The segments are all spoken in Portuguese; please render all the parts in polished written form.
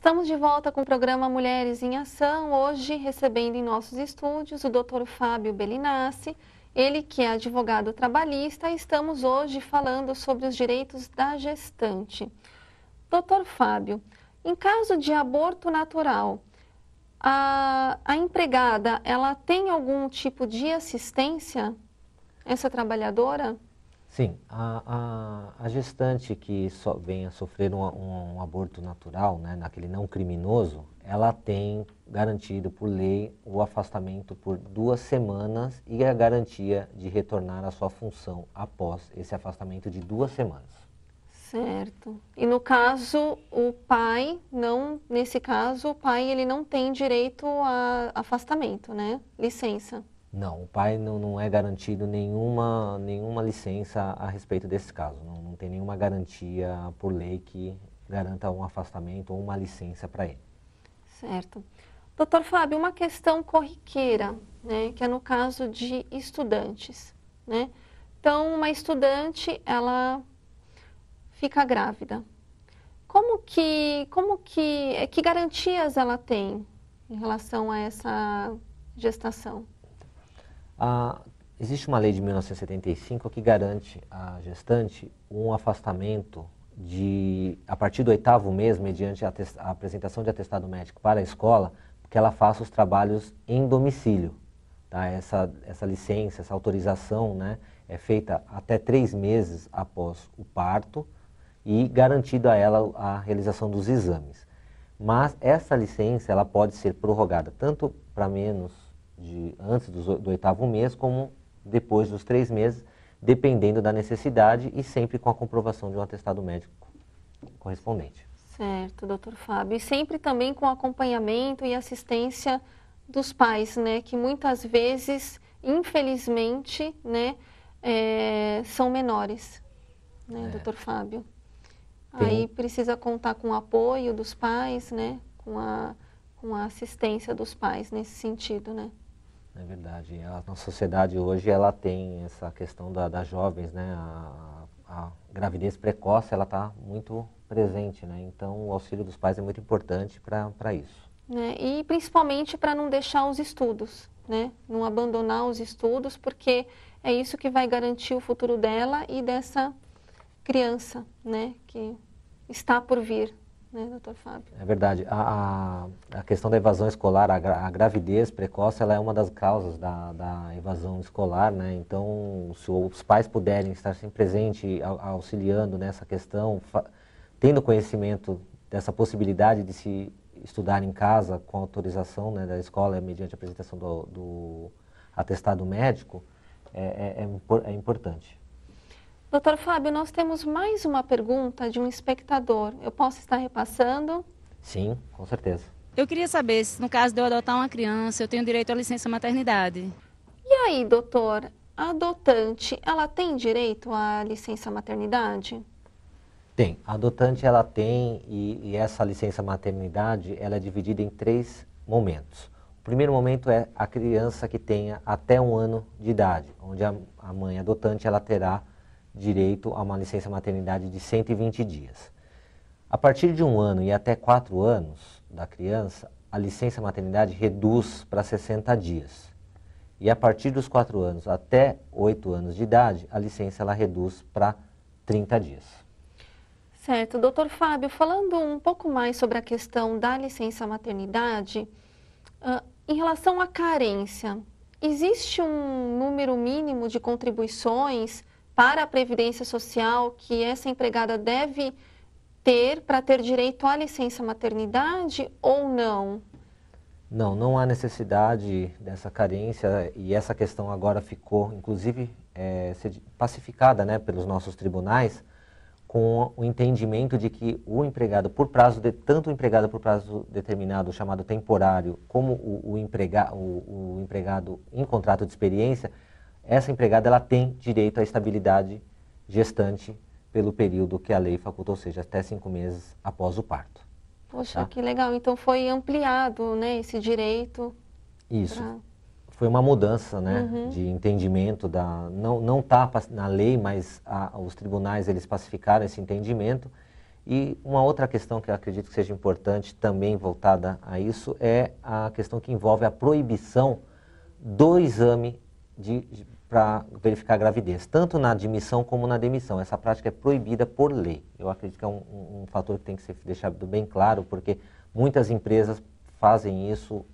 Estamos de volta com o programa Mulheres em Ação, hoje recebendo em nossos estúdios o Dr. Fábio Bellinassi, ele que é advogado trabalhista, e estamos hoje falando sobre os direitos da gestante. Dr. Fábio, em caso de aborto natural, a empregada, ela tem algum tipo de assistência, essa trabalhadora? Sim, a gestante que venha sofrer um aborto natural, né, naquele não criminoso, ela tem garantido por lei o afastamento por 2 semanas e a garantia de retornar à sua função após esse afastamento de 2 semanas. Certo. E no caso, o pai, nesse caso, o pai ele não tem direito a afastamento, né? Licença. Não, o pai não é garantido nenhuma licença a respeito desse caso. Não tem nenhuma garantia por lei que garanta um afastamento ou uma licença para ele. Certo. Doutor Fábio, uma questão corriqueira, né, que é no caso de estudantes, né? Então, uma estudante, ela fica grávida. Que garantias ela tem em relação a essa gestação? Existe uma lei de 1975 que garante à gestante um afastamento a partir do 8º mês, mediante a apresentação de atestado médico para a escola, que ela faça os trabalhos em domicílio. Tá? Essa licença, essa autorização, né, é feita até 3 meses após o parto e garantida a ela a realização dos exames. Mas essa licença ela pode ser prorrogada tanto para menos antes do 8º mês, como depois dos 3 meses, dependendo da necessidade e sempre com a comprovação de um atestado médico correspondente. Certo, doutor Fábio. E sempre também com acompanhamento e assistência dos pais, né? Que muitas vezes, infelizmente, né, são menores, né, doutor Fábio? Aí precisa contar com o apoio dos pais, né? Com a assistência dos pais nesse sentido, né? É verdade. A nossa sociedade hoje ela tem essa questão das jovens, né? A gravidez precoce ela está muito presente, né? Então o auxílio dos pais é muito importante para isso. Né? E principalmente para não deixar os estudos, né? Não abandonar os estudos, porque é isso que vai garantir o futuro dela e dessa criança, né? Que está por vir. Né, doutor Fábio? É verdade. A questão da evasão escolar, a gravidez precoce, ela é uma das causas da evasão escolar, né? Então, se os pais puderem estar sempre presentes, auxiliando nessa questão, tendo conhecimento dessa possibilidade de se estudar em casa com autorização, né, da escola, mediante a apresentação do atestado médico, é importante. Doutor Fábio, nós temos mais uma pergunta de um espectador. Eu posso estar repassando? Sim, com certeza. Eu queria saber se, no caso de eu adotar uma criança, eu tenho direito à licença maternidade. E aí, doutor, a adotante, ela tem direito à licença maternidade? Tem. A adotante, ela tem, e essa licença maternidade, ela é dividida em 3 momentos. O primeiro momento é a criança que tenha até 1 ano de idade, onde a mãe adotante, ela terá direito a uma licença maternidade de 120 dias. A partir de 1 ano e até 4 anos da criança, a licença maternidade reduz para 60 dias. E a partir dos 4 anos até 8 anos de idade, a licença ela reduz para 30 dias. Certo. Doutor Fábio, falando um pouco mais sobre a questão da licença maternidade, em relação à carência, existe um número mínimo de contribuições para a Previdência Social que essa empregada deve ter para ter direito à licença maternidade ou não? Não há necessidade dessa carência e essa questão agora ficou, inclusive, pacificada, né, pelos nossos tribunais, com o entendimento de que o empregado tanto o empregado por prazo determinado, chamado temporário, como o empregado em contrato de experiência, essa empregada ela tem direito à estabilidade gestante pelo período que a lei faculta, ou seja, até 5 meses após o parto. Poxa, tá? que legal. Então foi ampliado, né, esse direito. Isso. Foi uma mudança, né, de entendimento. Não está na lei, mas os tribunais eles pacificaram esse entendimento E uma outra questão que eu acredito que seja importante também voltada a isso é a questão que envolve a proibição do exame para verificar a gravidez, tanto na admissão como na demissão. Essa prática é proibida por lei. Eu acredito que é um fator que tem que ser deixado bem claro, porque muitas empresas fazem isso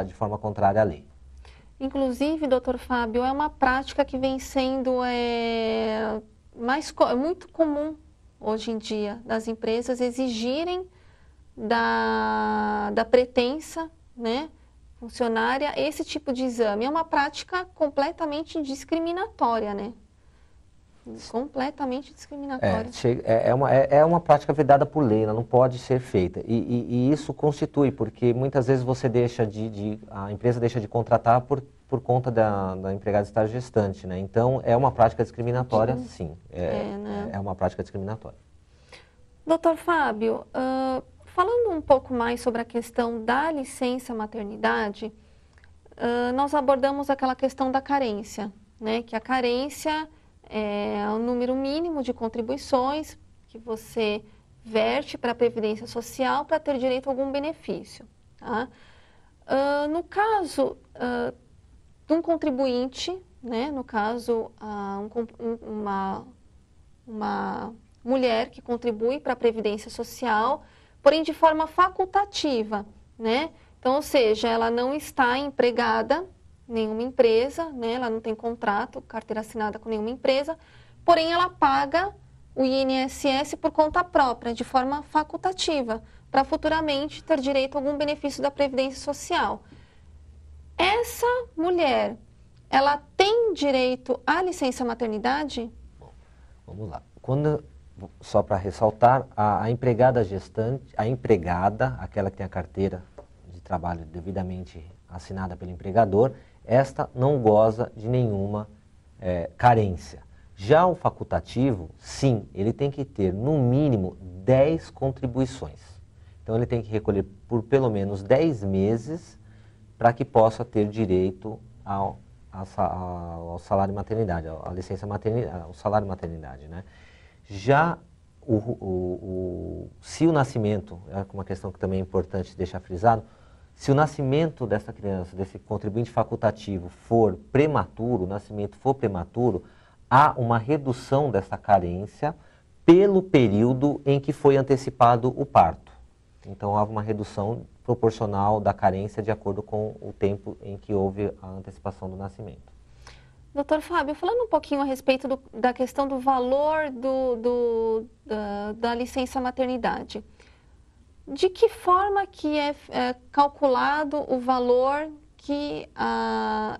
de forma contrária à lei. Inclusive, doutor Fábio, é uma prática que vem sendo muito comum hoje em dia, das empresas exigirem da pretensa, né, funcionária esse tipo de exame. É uma prática completamente discriminatória, né? Completamente discriminatória. É uma prática vedada por lei, ela não pode ser feita. E isso constitui, porque muitas vezes a empresa deixa de contratar por conta da empregada estar gestante, né? Então, é uma prática discriminatória, sim. É uma prática discriminatória. Doutor Fábio, falando um pouco mais sobre a questão da licença maternidade, nós abordamos aquela questão da carência, né? Que a carência é o número mínimo de contribuições que você verte para a Previdência Social para ter direito a algum benefício. Tá? No caso de um contribuinte, né? No caso, uma mulher que contribui para a Previdência Social, porém de forma facultativa, né? Então, ou seja, ela não está empregada em nenhuma empresa, né? Ela não tem contrato, carteira assinada com nenhuma empresa, porém ela paga o INSS por conta própria, de forma facultativa, para futuramente ter direito a algum benefício da Previdência Social. Essa mulher, ela tem direito à licença maternidade? Bom, vamos lá. Só para ressaltar, a empregada gestante, aquela que tem a carteira de trabalho devidamente assinada pelo empregador, esta não goza de nenhuma carência. Já o facultativo, sim, ele tem que ter no mínimo 10 contribuições. Então ele tem que recolher por pelo menos 10 meses para que possa ter direito ao salário maternidade, à licença maternidade, ao salário maternidade, né? Já se o nascimento, é uma questão que também é importante deixar frisado, se o nascimento dessa criança, desse contribuinte facultativo for prematuro, o nascimento for prematuro, há uma redução dessa carência pelo período em que foi antecipado o parto. Então, há uma redução proporcional da carência de acordo com o tempo em que houve a antecipação do nascimento. Doutor Fábio, falando um pouquinho a respeito da questão do valor da licença maternidade, de que forma que é calculado o valor que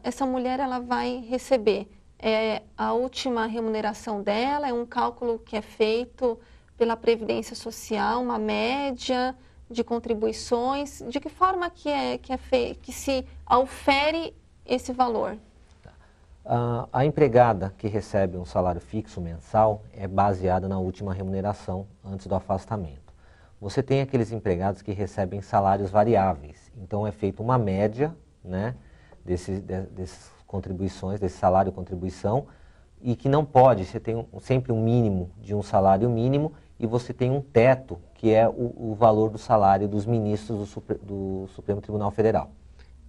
essa mulher ela vai receber? É a última remuneração dela? É um cálculo que é feito pela Previdência Social, uma média de contribuições? De que forma que se aufere esse valor? A empregada que recebe um salário fixo mensal é baseada na última remuneração antes do afastamento. Você tem aqueles empregados que recebem salários variáveis, então é feita uma média, né, dessas contribuições, desse salário contribuição, e que não pode, você tem sempre um mínimo de um salário mínimo e você tem um teto, que é o valor do salário dos ministros do Supremo Tribunal Federal.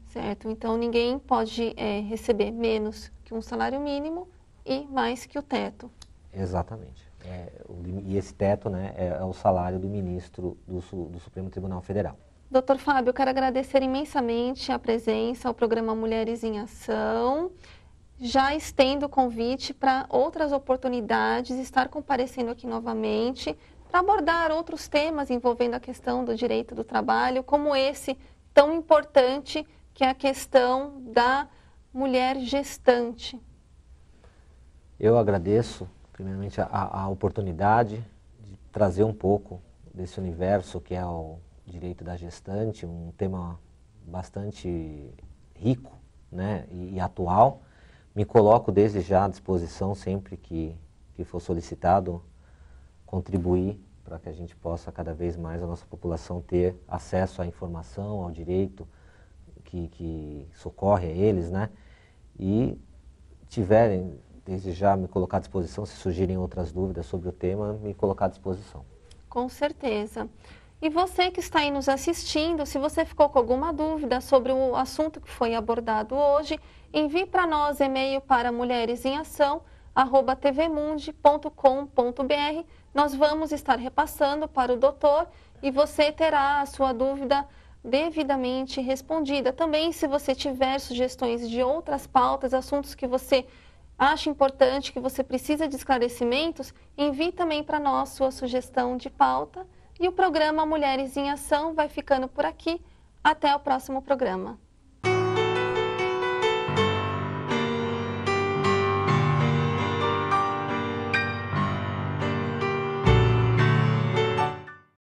Certo, então ninguém pode receber menos que um salário mínimo e mais que o teto. Exatamente. E esse teto, né, é o salário do ministro do Supremo Tribunal Federal. Doutor Fábio, eu quero agradecer imensamente a presença ao programa Mulheres em Ação. Já estendo o convite para outras oportunidades, estar comparecendo aqui novamente para abordar outros temas envolvendo a questão do direito do trabalho, como esse tão importante, que é a questão da mulher gestante. Eu agradeço, primeiramente, a oportunidade de trazer um pouco desse universo que é o direito da gestante, um tema bastante rico, né, e atual. Me coloco desde já à disposição sempre que for solicitado contribuir para que a gente possa cada vez mais a nossa população ter acesso à informação, ao direito que socorre a eles, né? E tiverem, desde já, me colocar à disposição, se surgirem outras dúvidas sobre o tema, me colocar à disposição. Com certeza. E você que está aí nos assistindo, se você ficou com alguma dúvida sobre o assunto que foi abordado hoje, envie para nós e-mail para mulheresemação@tvmundi.com.br. Nós vamos estar repassando para o doutor e você terá a sua dúvida devidamente respondida. Também, se você tiver sugestões de outras pautas, assuntos que você acha importante, que você precisa de esclarecimentos, envie também para nós sua sugestão de pauta. E o programa Mulheres em Ação vai ficando por aqui. Até o próximo programa.